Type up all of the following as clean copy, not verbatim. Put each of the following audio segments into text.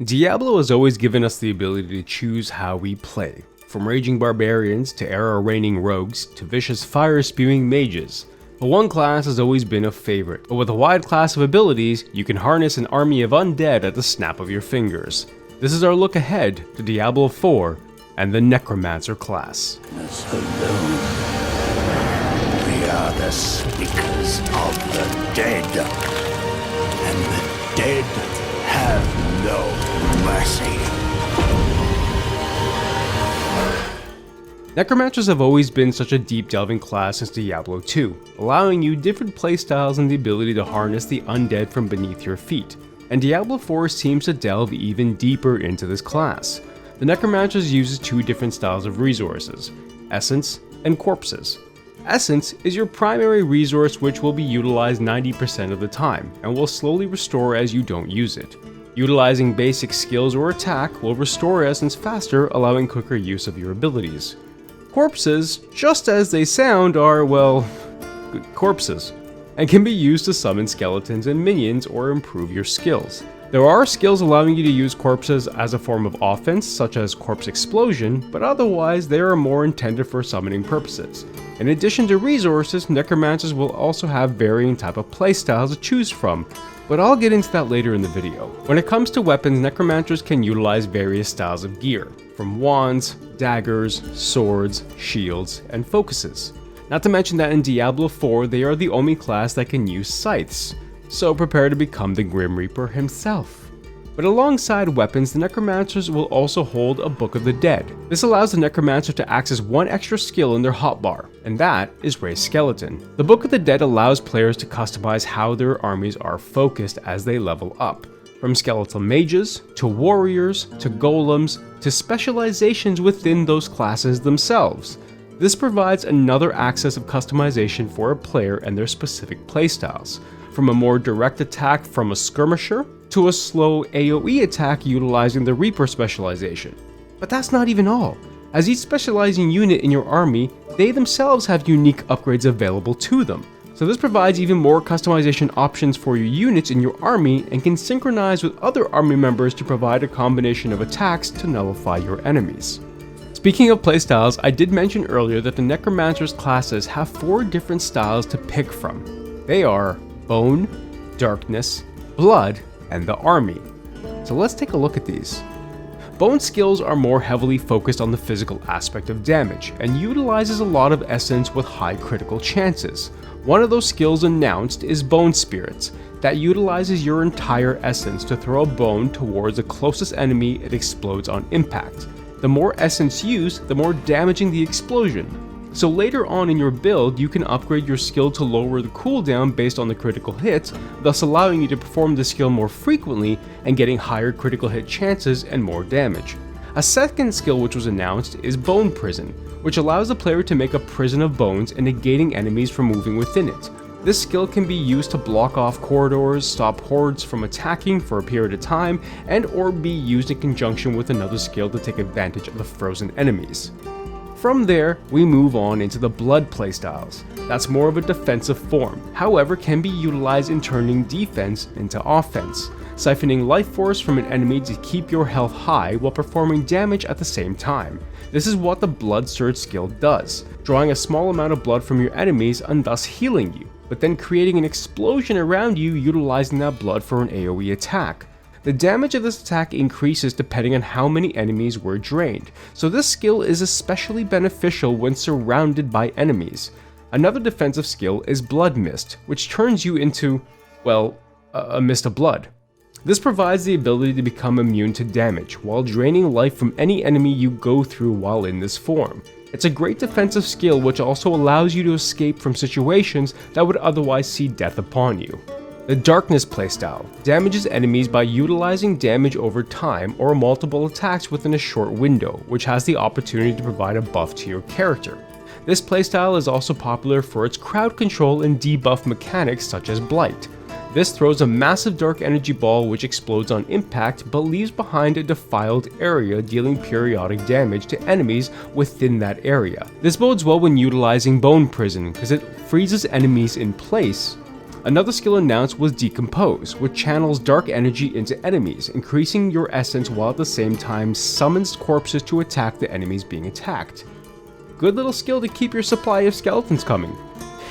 Diablo has always given us the ability to choose how we play, from raging barbarians to arrow-raining rogues to vicious fire-spewing mages. But one class has always been a favorite, but with a wide class of abilities, you can harness an army of undead at the snap of your fingers. This is our look ahead to Diablo 4 and the Necromancer class. Alone. We are the speakers of the dead, and the dead have no mercy. Necromancers have always been such a deep delving class since Diablo 2, allowing you different playstyles and the ability to harness the undead from beneath your feet. And Diablo 4 seems to delve even deeper into this class. The Necromancers uses two different styles of resources, Essence and Corpses. Essence is your primary resource, which will be utilized 90% of the time, and will slowly restore as you don't use it. Utilizing basic skills or attack will restore Essence faster, allowing quicker use of your abilities. Corpses, just as they sound, are, well, corpses, and can be used to summon skeletons and minions or improve your skills. There are skills allowing you to use corpses as a form of offense, such as Corpse Explosion, but otherwise they are more intended for summoning purposes. In addition to resources, Necromancers will also have varying type of playstyles to choose from, but I'll get into that later in the video. When it comes to weapons, Necromancers can utilize various styles of gear, from wands, daggers, swords, shields, and focuses. Not to mention that in Diablo 4 they are the only class that can use scythes, so prepare to become the Grim Reaper himself. But alongside weapons, the Necromancers will also hold a Book of the Dead. This allows the Necromancer to access one extra skill in their hotbar, and that is Raise Skeleton. The Book of the Dead allows players to customize how their armies are focused as they level up, from skeletal mages, to warriors, to golems, to specializations within those classes themselves. This provides another access of customization for a player and their specific playstyles, from a more direct attack from a skirmisher, to a slow AoE attack utilizing the Reaper specialization. But that's not even all. As each specializing unit in your army, they themselves have unique upgrades available to them. So this provides even more customization options for your units in your army and can synchronize with other army members to provide a combination of attacks to nullify your enemies. Speaking of playstyles, I did mention earlier that the Necromancer's classes have 4 different styles to pick from. They are Bone, Darkness, Blood, and the Army. So let's take a look at these. Bone skills are more heavily focused on the physical aspect of damage, and utilizes a lot of essence with high critical chances. One of those skills announced is Bone Spirits, that utilizes your entire essence to throw a bone towards the closest enemy it explodes on impact. The more essence used, the more damaging the explosion. So later on in your build, you can upgrade your skill to lower the cooldown based on the critical hits, thus allowing you to perform the skill more frequently and getting higher critical hit chances and more damage. A second skill which was announced is Bone Prison, which allows the player to make a prison of bones and negating enemies from moving within it. This skill can be used to block off corridors, stop hordes from attacking for a period of time, and or be used in conjunction with another skill to take advantage of the frozen enemies. From there, we move on into the Blood playstyles. That's more of a defensive form, however can be utilized in turning defense into offense, siphoning life force from an enemy to keep your health high while performing damage at the same time. This is what the Blood Surge skill does, drawing a small amount of blood from your enemies and thus healing you, but then creating an explosion around you utilizing that blood for an AoE attack. The damage of this attack increases depending on how many enemies were drained, so this skill is especially beneficial when surrounded by enemies. Another defensive skill is Blood Mist, which turns you into, well, a mist of blood. This provides the ability to become immune to damage while draining life from any enemy you go through while in this form. It's a great defensive skill which also allows you to escape from situations that would otherwise see death upon you. The Darkness playstyle damages enemies by utilizing damage over time or multiple attacks within a short window, which has the opportunity to provide a buff to your character. This playstyle is also popular for its crowd control and debuff mechanics such as Blight. This throws a massive dark energy ball which explodes on impact but leaves behind a defiled area, dealing periodic damage to enemies within that area. This bodes well when utilizing Bone Prison because it freezes enemies in place Another skill announced was Decompose, which channels dark energy into enemies, increasing your essence while at the same time summons corpses to attack the enemies being attacked. Good little skill to keep your supply of skeletons coming.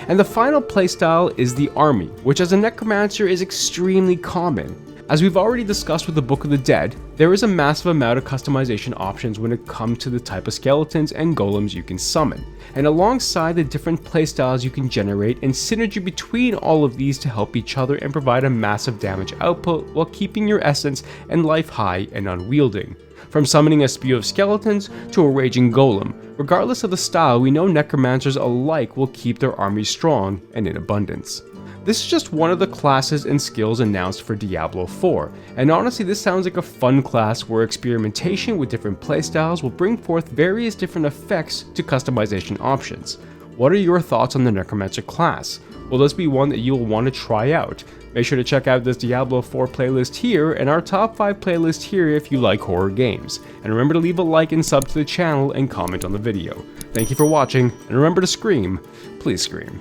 And the final playstyle is the Army, which as a Necromancer is extremely common. As we've already discussed with the Book of the Dead, there is a massive amount of customization options when it comes to the type of skeletons and golems you can summon, and alongside the different playstyles you can generate and synergy between all of these to help each other and provide a massive damage output while keeping your essence and life high and unwielding. From summoning a spew of skeletons to a raging golem, regardless of the style, we know Necromancers alike will keep their armies strong and in abundance. This is just one of the classes and skills announced for Diablo 4, and honestly this sounds like a fun class where experimentation with different playstyles will bring forth various different effects to customization options. What are your thoughts on the Necromancer class? Will this be one that you'll want to try out? Make sure to check out this Diablo 4 playlist here and our top 5 playlist here if you like horror games. And remember to leave a like and sub to the channel and comment on the video. Thank you for watching, and remember to scream, please scream.